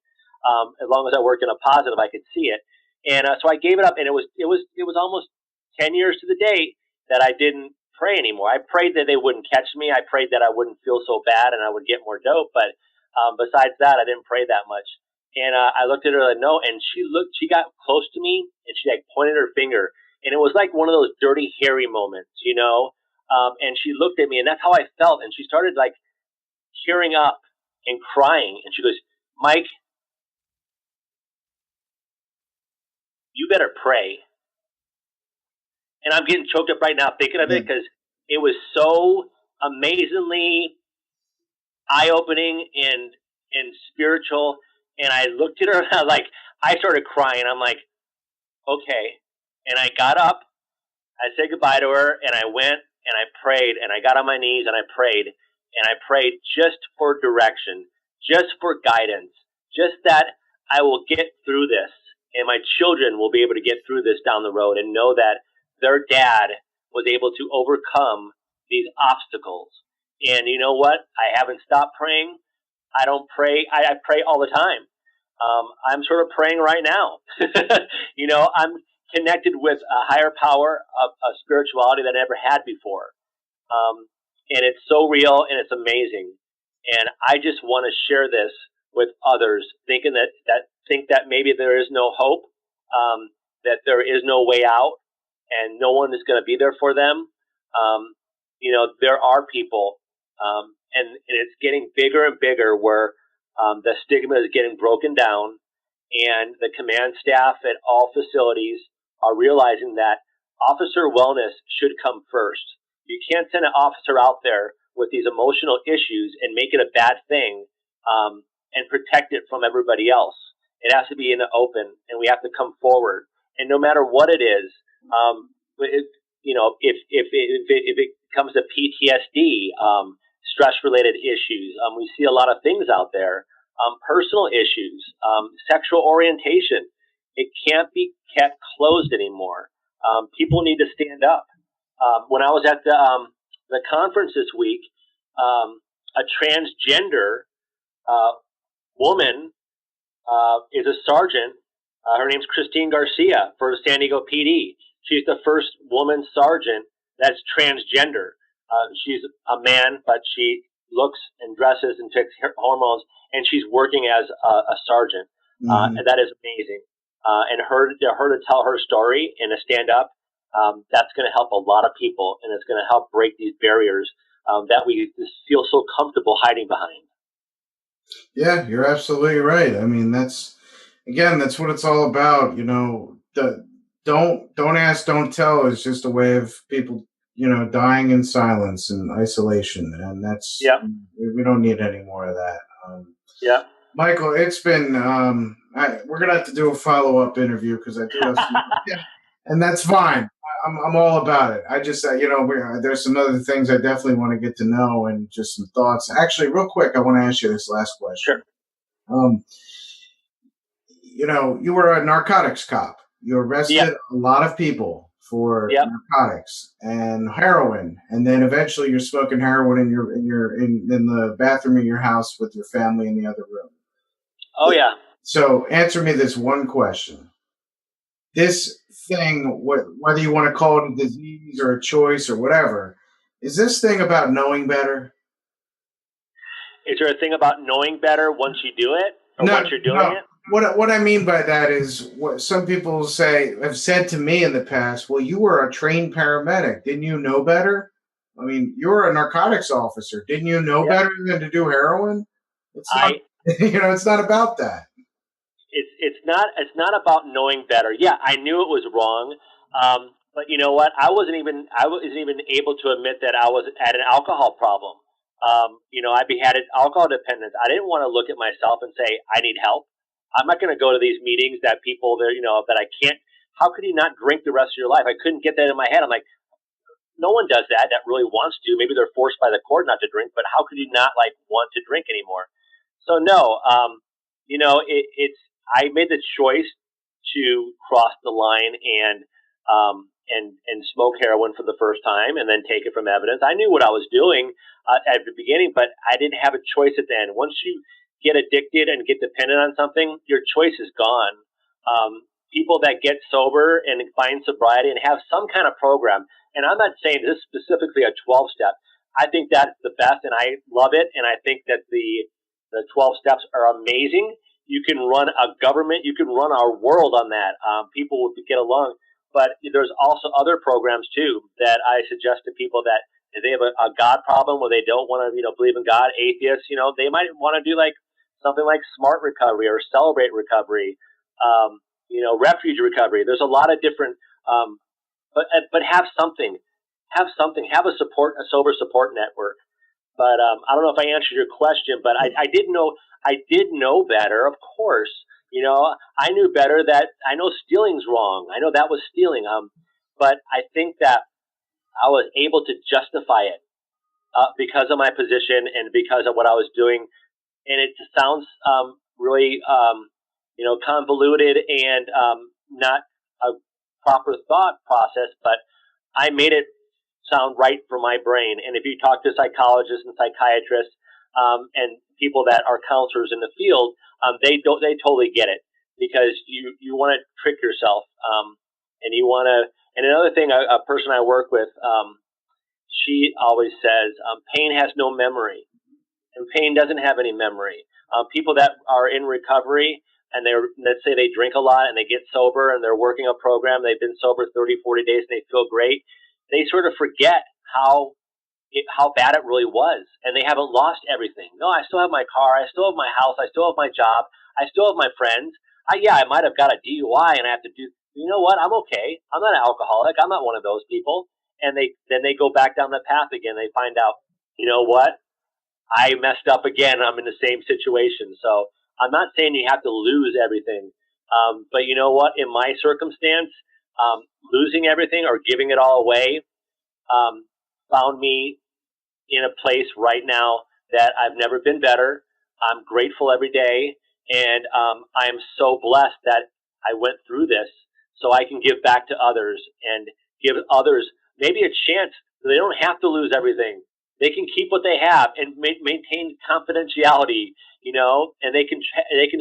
As long as I worked in a positive, I could see it. And so I gave it up, and it was almost 10 years to the date that I didn't pray anymore. I prayed that they wouldn't catch me. I prayed that I wouldn't feel so bad and I would get more dope. But besides that, I didn't pray that much. And I looked at her like, no. And she got close to me and she like pointed her finger. And it was like one of those dirty, hairy moments, you know? And she looked at me and that's how I felt. And she started like tearing up and crying. And she goes, Mike, you better pray. And I'm getting choked up right now thinking of it because it was so amazingly eye-opening and spiritual. And I looked at her and I started crying. I'm like, okay. And I got up, I said goodbye to her, and I went and I prayed, and I got on my knees and I prayed just for direction, just for guidance, just that I will get through this, and my children will be able to get through this down the road and know that their dad was able to overcome these obstacles. And you know what? I haven't stopped praying. I don't pray. I pray all the time. I'm sort of praying right now. You know, I'm connected with a higher power of spirituality that I never had before. And it's so real and it's amazing. And I just want to share this with others, thinking that maybe there is no hope, that there is no way out, and no one is going to be there for them. You know, there are people, and it's getting bigger and bigger where the stigma is getting broken down, and the command staff at all facilities are realizing that officer wellness should come first. You can't send an officer out there with these emotional issues and make it a bad thing and protect it from everybody else. It has to be in the open, and we have to come forward. And no matter what it is, you know, if it comes to PTSD, stress-related issues, we see a lot of things out there. Personal issues, sexual orientation, it can't be kept closed anymore. People need to stand up. When I was at the conference this week, a transgender woman is a sergeant. Her name's Christine Garcia for the San Diego PD. She's the first woman sergeant that's transgender. She's a man, but she looks and dresses and takes hormones, and she's working as a sergeant. And that is amazing. And her to tell her story and to stand up, that's going to help a lot of people, and it's going to help break these barriers that we just feel so comfortable hiding behind. Yeah, you're absolutely right. I mean, that's what it's all about. You know, don't ask, don't tell is just a way of people, you know, dying in silence and isolation, and that's we don't need any more of that. Michael, it's been we're gonna have to do a follow-up interview because I do have some, and that's fine. I'm all about it. I just you know, there's some other things I definitely want to get to know and just some thoughts. Actually, real quick, I want to ask you this last question. Sure. You know, you were a narcotics cop. You arrested a lot of people for narcotics and heroin, and then eventually you're smoking heroin in the bathroom of your house with your family in the other room. Oh yeah. So answer me this one question: this thing, whether you want to call it a disease or a choice or whatever, is this thing about knowing better? Is there a thing about knowing better once you do it, or once you're doing it? What I mean by that is what some people have said to me in the past. Well, you were a trained paramedic. Didn't you know better? I mean, you're a narcotics officer. Didn't you know Yep. better than to do heroin? It's not. I It's not about that. it's not about knowing better. Yeah, I knew it was wrong, but you know what? I wasn't even able to admit that I was at an alcohol problem. I had an alcohol dependence. I didn't want to look at myself and say I need help. I'm not going to go to these meetings that people there, that I can't. How could you not drink the rest of your life? I couldn't get that in my head. I'm like, no one does that really wants to. Maybe they're forced by the court not to drink, but how could you not want to drink anymore? So no, it's I made the choice to cross the line and smoke heroin for the first time and then take it from evidence. I knew what I was doing at the beginning, but I didn't have a choice at the end. Once you get addicted and get dependent on something, your choice is gone. People that get sober and find sobriety and have some kind of program, and I'm not saying this is specifically a 12 step. I think that's the best, and I love it, and I think that the 12 steps are amazing. You can run a government, you can run our world on that. People would get along. But there's also other programs too that I suggest to people that if they have a God problem where they don't want to, believe in God, atheists, they might want to do like something like Smart Recovery or Celebrate Recovery, Refuge Recovery. There's a lot of different, but have something, have a sober support network. But I don't know if I answered your question, but I did know better, of course. I knew better that I know stealing's wrong. I know that was stealing. But I think that I was able to justify it because of my position and because of what I was doing. And it sounds really, convoluted and not a proper thought process, but I made it sound right for my brain. And if you talk to psychologists and psychiatrists and people that are counselors in the field, they totally get it because you want to trick yourself and you want to. And another thing, a person I work with, she always says, pain has no memory, and pain doesn't have any memory. People that are in recovery and let's say they drink a lot and they get sober and they're working a program, they've been sober 30, 40 days and they feel great. They sort of forget how bad it really was, and they haven't lost everything. No, I still have my car, I still have my house, I still have my job, I still have my friends. I might have got a DUI and I have to do. You know what? I'm okay. I'm not an alcoholic. I'm not one of those people. And they go back down the path again. They find out, you know what? I messed up again. I'm in the same situation. So I'm not saying you have to lose everything. But you know what? In my circumstance, losing everything or giving it all away found me in a place right now that I've never been better. I'm grateful every day. And I am so blessed that I went through this so I can give back to others and give others maybe a chance. So they don't have to lose everything. They can keep what they have and maintain confidentiality, and they can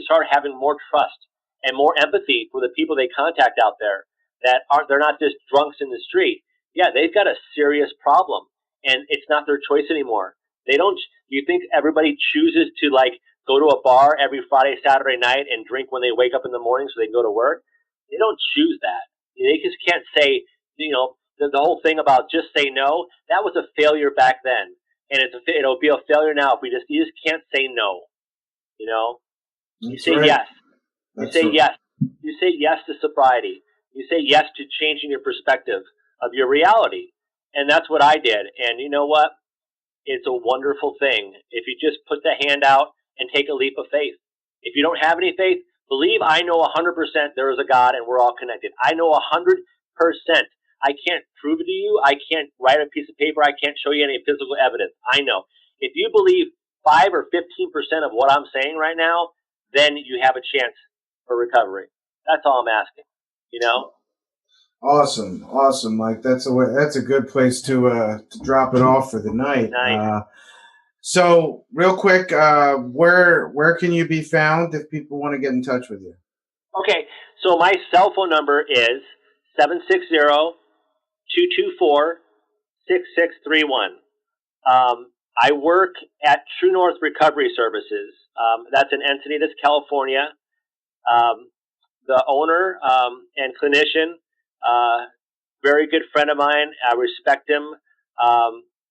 start having more trust and more empathy for the people they contact out there they're not just drunks in the street. Yeah, they've got a serious problem and it's not their choice anymore. They don't. Do you think everybody chooses to go to a bar every Friday, Saturday night and drink when they wake up in the morning so they can go to work? They don't choose that. They just can't say, the whole thing about just say no, that was a failure back then. And it'll be a failure now if you just can't say no. You say right. yes. You say right. yes. You say yes to sobriety. You say yes to changing your perspective of your reality. And that's what I did. And you know what? It's a wonderful thing if you just put the hand out and take a leap of faith. If you don't have any faith, believe I know 100% there is a God and we're all connected. I know 100%. I can't prove it to you. I can't write a piece of paper. I can't show you any physical evidence. I know. If you believe 5 or 15% of what I'm saying right now, then you have a chance for recovery. That's all I'm asking. Awesome, Mike. That's a good place to drop it off for the night. So, real quick, where can you be found if people want to get in touch with you? Okay, so my cell phone number is 760-224-6631. I work at True North Recovery Services. That's in Encinitas, California. The owner and clinician, very good friend of mine. I respect him.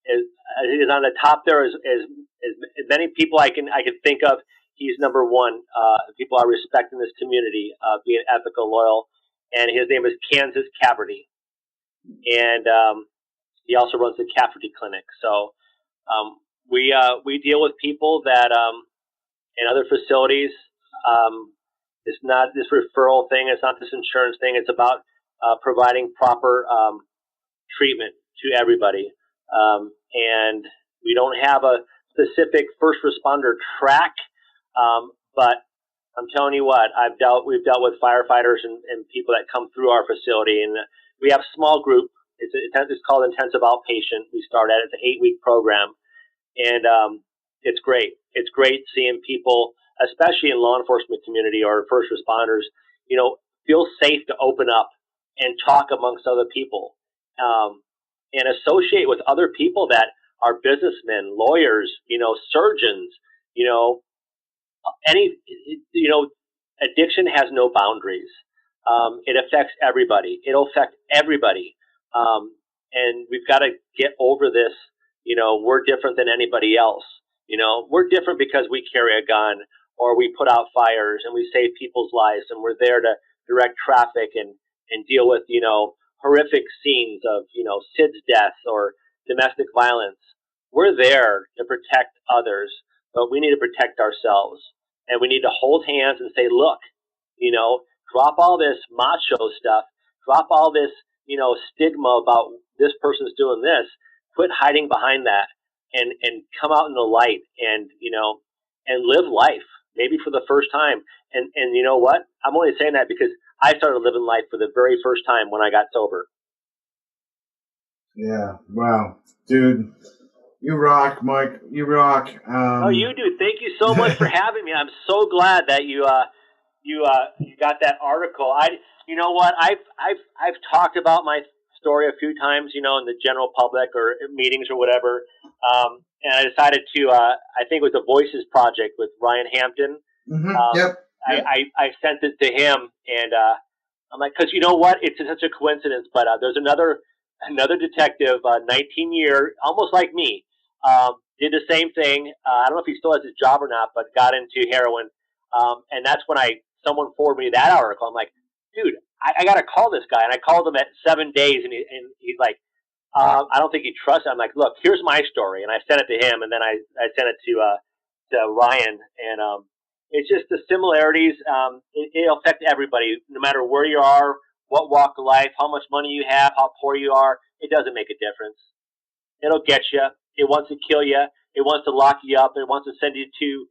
He's on the top there as many people I can think of. He's number one. People I respect in this community, being ethical, loyal, and his name is Kansas Cafferty, and he also runs the Cafferty Clinic. So we deal with people that in other facilities. It's not this referral thing. It's not this insurance thing. It's about providing proper treatment to everybody. And we don't have a specific first responder track, but I'm telling you what, we've dealt with firefighters and people that come through our facility, and we have a small group. It's called Intensive Outpatient. We start at it's an 8-week program, and it's great. It's great seeing people, especially in law enforcement community or first responders, feel safe to open up and talk amongst other people, and associate with other people that are businessmen, lawyers, surgeons, addiction has no boundaries. It affects everybody. It'll affect everybody. And we've got to get over this. We're different than anybody else. We're different because we carry a gun or we put out fires and we save people's lives, and we're there to direct traffic and deal with, horrific scenes of, SIDS deaths or domestic violence. We're there to protect others, but we need to protect ourselves, and we need to hold hands and say, look, drop all this macho stuff, drop all this, stigma about this person's doing this, quit hiding behind that, and come out in the light and live life, maybe for the first time. And you know what? I'm only saying that because I started living life for the very first time when I got sober. Yeah. Wow. Dude, you rock, Mike. You rock. Oh, you do. Thank you so much for having me. I'm so glad that you got that article. You know what? I've talked about my story a few times, in the general public or meetings or whatever. And I decided to, I think it was the Voices Project with Ryan Hampton. Mm-hmm. Yep. I sent it to him, and I'm like, because you know what? It's such a coincidence, but there's another detective, 19-year, almost like me, did the same thing. I don't know if he still has his job or not, but got into heroin. And that's when someone forwarded me that article. I'm like, dude, I got to call this guy. And I called him at 7 days, and he's like, I don't think he trusts it. I'm like, look, here's my story. And I sent it to him, and then I sent it to Ryan. And it's just the similarities. It'll affect everybody, no matter where you are, what walk of life, how much money you have, how poor you are. It doesn't make a difference. It'll get you. It wants to kill you. It wants to lock you up. It wants to send you to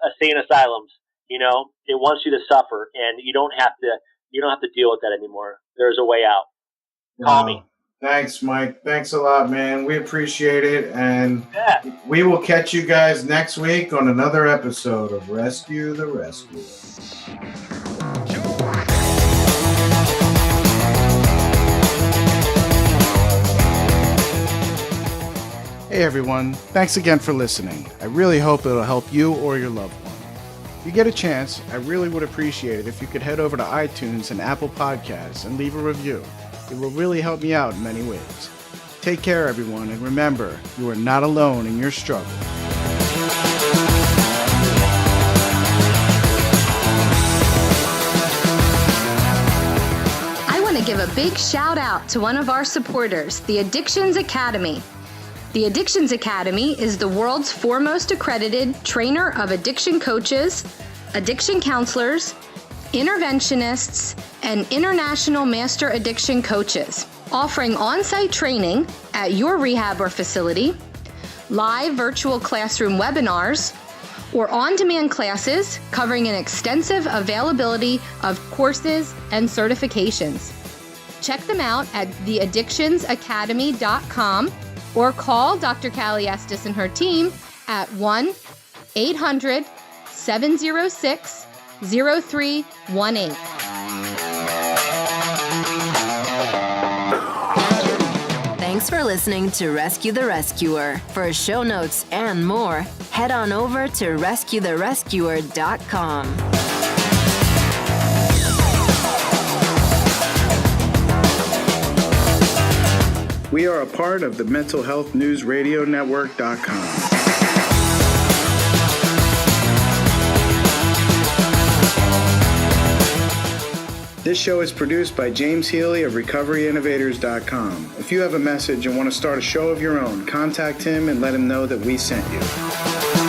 insane asylums. It wants you to suffer, and you don't have to deal with that anymore. There's a way out. Call me. Thanks, Mike. Thanks a lot, man. We appreciate it, and we will catch you guys next week on another episode of Rescue the Rescuer. Hey everyone, thanks again for listening. I really hope it'll help you or your loved one. If you get a chance, I really would appreciate it if you could head over to iTunes and Apple Podcasts and leave a review. It will really help me out in many ways. Take care everyone, and remember, you are not alone in your struggle. I want to give a big shout out to one of our supporters, the Addictions Academy. The Addictions Academy is the world's foremost accredited trainer of addiction coaches, addiction counselors, interventionists, and international master addiction coaches, offering on-site training at your rehab or facility, live virtual classroom webinars, or on-demand classes covering an extensive availability of courses and certifications. Check them out at theaddictionsacademy.com or call Dr. Callie Estes and her team at 1-800-706-0318. Thanks for listening to Rescue the Rescuer. For show notes and more, head on over to rescuetherescuer.com. We are a part of the Mental Health News Radio Network.com. This show is produced by James Healy of RecoveryInnovators.com. If you have a message and want to start a show of your own, contact him and let him know that we sent you.